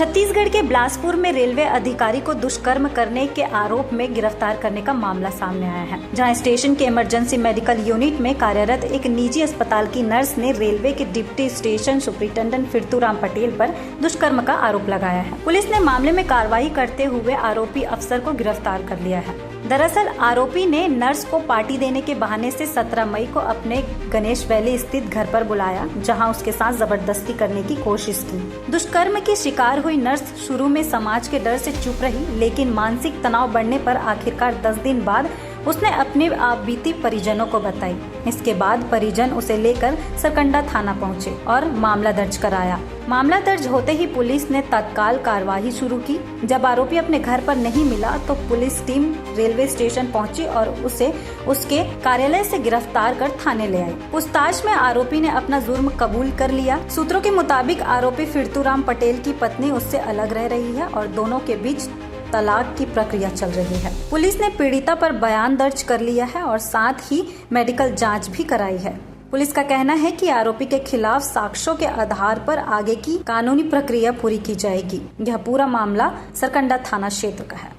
छत्तीसगढ़ के बिलासपुर में रेलवे अधिकारी को दुष्कर्म करने के आरोप में गिरफ्तार करने का मामला सामने आया है, जहां स्टेशन के इमरजेंसी मेडिकल यूनिट में कार्यरत एक निजी अस्पताल की नर्स ने रेलवे के डिप्टी स्टेशन सुपरिटेंडेंट फिरतूराम पटेल पर दुष्कर्म का आरोप लगाया है। पुलिस ने मामले में कार्रवाई करते हुए आरोपी अफसर को गिरफ्तार कर लिया है। दरअसल आरोपी ने नर्स को पार्टी देने के बहाने से 17 मई को अपने गणेश वैली स्थित घर पर बुलाया, जहां उसके साथ जबरदस्ती करने की कोशिश की। दुष्कर्म की शिकार हुई नर्स शुरू में समाज के डर से चुप रही, लेकिन मानसिक तनाव बढ़ने पर आखिरकार 10 दिन बाद उसने अपनी बीती परिजनों को बताई। इसके बाद परिजन उसे लेकर सरकंडा थाना पहुंचे और मामला दर्ज कराया। मामला दर्ज होते ही पुलिस ने तत्काल कार्रवाई शुरू की। जब आरोपी अपने घर पर नहीं मिला तो पुलिस टीम रेलवे स्टेशन पहुंची और उसे उसके कार्यालय से गिरफ्तार कर थाने ले आई। पूछताछ में आरोपी ने अपना जुर्म कबूल कर लिया। सूत्रों के मुताबिक आरोपी फिरतूराम पटेल की पत्नी उससे अलग रह रही है और दोनों के बीच तलाक की प्रक्रिया चल रही है। पुलिस ने पीड़िता पर बयान दर्ज कर लिया है और साथ ही मेडिकल जांच भी कराई है। पुलिस का कहना है कि आरोपी के खिलाफ साक्ष्यों के आधार पर आगे की कानूनी प्रक्रिया पूरी की जाएगी। यह पूरा मामला सरकंडा थाना क्षेत्र का है।